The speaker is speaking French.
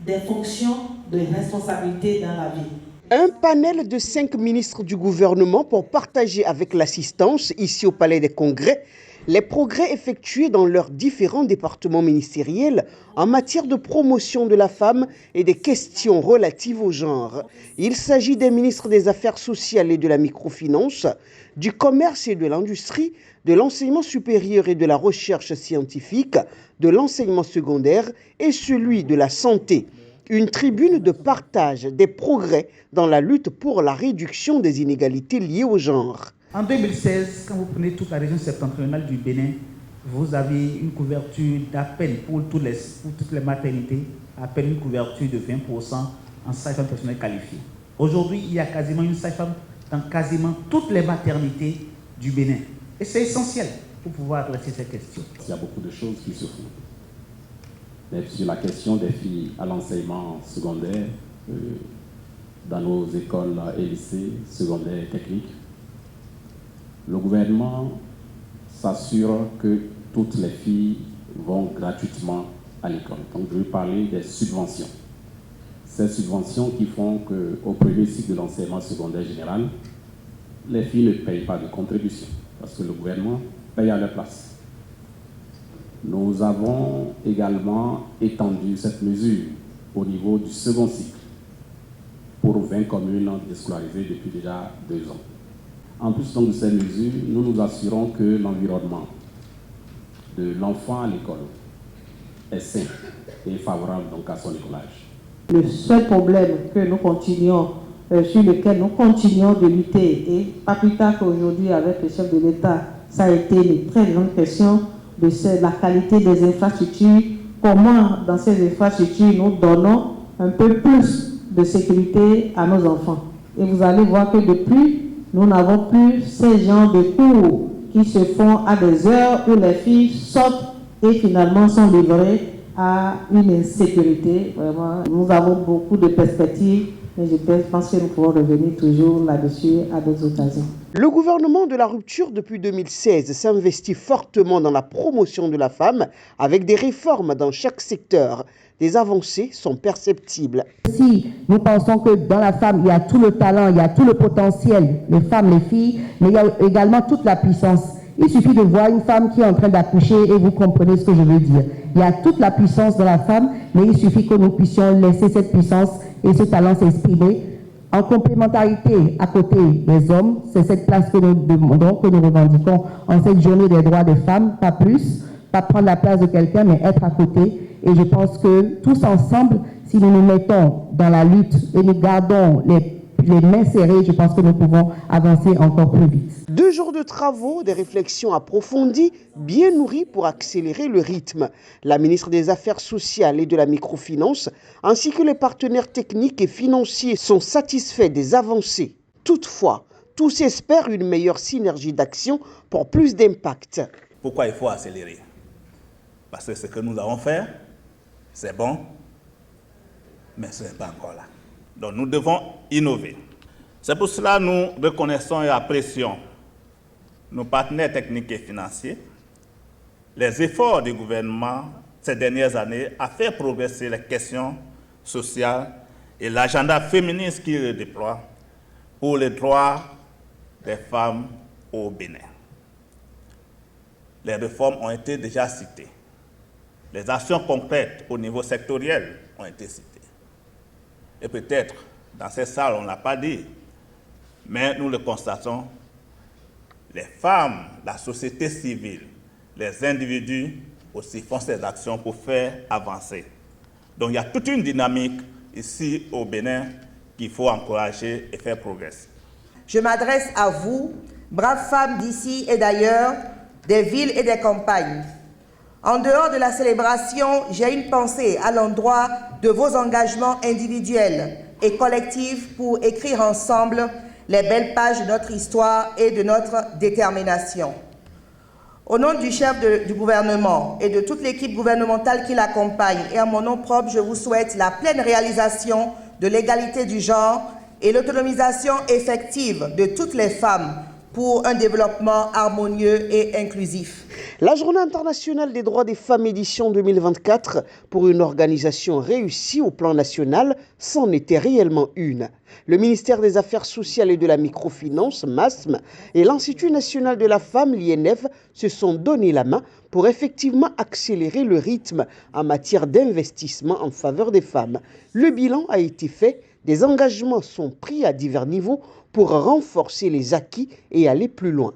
des fonctions de responsabilité dans la vie. Un panel de 5 ministres du gouvernement pour partager avec l'assistance, ici au Palais des Congrès, les progrès effectués dans leurs différents départements ministériels en matière de promotion de la femme et des questions relatives au genre. Il s'agit des ministres des Affaires sociales et de la microfinance, du commerce et de l'industrie, de l'enseignement supérieur et de la recherche scientifique, de l'enseignement secondaire et celui de la santé. Une tribune de partage des progrès dans la lutte pour la réduction des inégalités liées au genre. En 2016, quand vous prenez toute la région septentrionale du Bénin, vous avez une couverture d'à peine pour toutes les maternités, à peine une couverture de 20% en sage-femme personnelle qualifiée. Aujourd'hui, il y a quasiment une sage-femme dans quasiment toutes les maternités du Bénin. Et c'est essentiel pour pouvoir adresser ces questions. Il y a beaucoup de choses qui se font. Mais sur la question des filles à l'enseignement secondaire, dans nos écoles et lycées secondaires et techniques, le gouvernement s'assure que toutes les filles vont gratuitement à l'école. Donc je vais parler des subventions. Ces subventions qui font qu'au premier cycle de l'enseignement secondaire général, les filles ne payent pas de contribution parce que le gouvernement paye à leur place. Nous avons également étendu cette mesure au niveau du second cycle pour 20 communes déscolarisées depuis déjà 2 ans. En plus donc, de ces mesures, nous nous assurons que l'environnement de l'enfant à l'école est sain et favorable donc à son écolage. Le seul problème que nous continuons, sur lequel nous continuons de lutter, et pas plus tard qu'aujourd'hui avec le chef de l'État, ça a été une très grande question de la qualité des infrastructures, comment dans ces infrastructures nous donnons un peu plus de sécurité à nos enfants. Et vous allez voir que depuis, nous n'avons plus ces genres de cours qui se font à des heures où les filles sortent et finalement sont livrées à une insécurité. Vraiment, nous avons beaucoup de perspectives, mais je pense que nous pourrons revenir toujours là-dessus à d'autres occasions. Le gouvernement de la rupture depuis 2016 s'investit fortement dans la promotion de la femme avec des réformes dans chaque secteur. Des avancées sont perceptibles. Si nous pensons que dans la femme, il y a tout le talent, il y a tout le potentiel, les femmes, les filles, mais il y a également toute la puissance. Il suffit de voir une femme qui est en train d'accoucher et vous comprenez ce que je veux dire. Il y a toute la puissance dans la femme, mais il suffit que nous puissions laisser cette puissance et ce talent s'exprimer. En complémentarité à côté des hommes, c'est cette place que nous demandons, que nous revendiquons en cette journée des droits des femmes, pas plus, pas prendre la place de quelqu'un, mais être à côté. Et je pense que tous ensemble, si nous nous mettons dans la lutte et nous gardons les mains serrées, je pense que nous pouvons avancer encore plus vite. 2 jours de travaux, des réflexions approfondies, bien nourries pour accélérer le rythme. La ministre des Affaires sociales et de la microfinance, ainsi que les partenaires techniques et financiers sont satisfaits des avancées. Toutefois, tous espèrent une meilleure synergie d'action pour plus d'impact. Pourquoi il faut accélérer? Parce que ce que nous avons fait, c'est bon, mais ce n'est pas encore là. Donc nous devons innover. C'est pour cela que nous reconnaissons et apprécions nos partenaires techniques et financiers, les efforts du gouvernement ces dernières années à faire progresser les questions sociales et l'agenda féministe qu'il le déploie pour les droits des femmes au Bénin. Les réformes ont été déjà citées. Les actions concrètes au niveau sectoriel ont été citées. Et peut-être, dans ces salles, on ne l'a pas dit, mais nous le constatons, les femmes, la société civile, les individus aussi font ces actions pour faire avancer. Donc il y a toute une dynamique ici au Bénin qu'il faut encourager et faire progresser. Je m'adresse à vous, braves femmes d'ici et d'ailleurs, des villes et des campagnes. En dehors de la célébration, j'ai une pensée à l'endroit de vos engagements individuels et collectifs pour écrire ensemble les belles pages de notre histoire et de notre détermination. Au nom du chef du gouvernement et de toute l'équipe gouvernementale qui l'accompagne et à mon nom propre, je vous souhaite la pleine réalisation de l'égalité du genre et l'autonomisation effective de toutes les femmes pour un développement harmonieux et inclusif. La Journée internationale des droits des femmes édition 2024 pour une organisation réussie au plan national, c'en était réellement une. Le ministère des Affaires sociales et de la microfinance, MASM, et l'Institut national de la femme, l'INF, se sont donné la main pour effectivement accélérer le rythme en matière d'investissement en faveur des femmes. Le bilan a été fait, des engagements sont pris à divers niveaux pour renforcer les acquis et aller plus loin.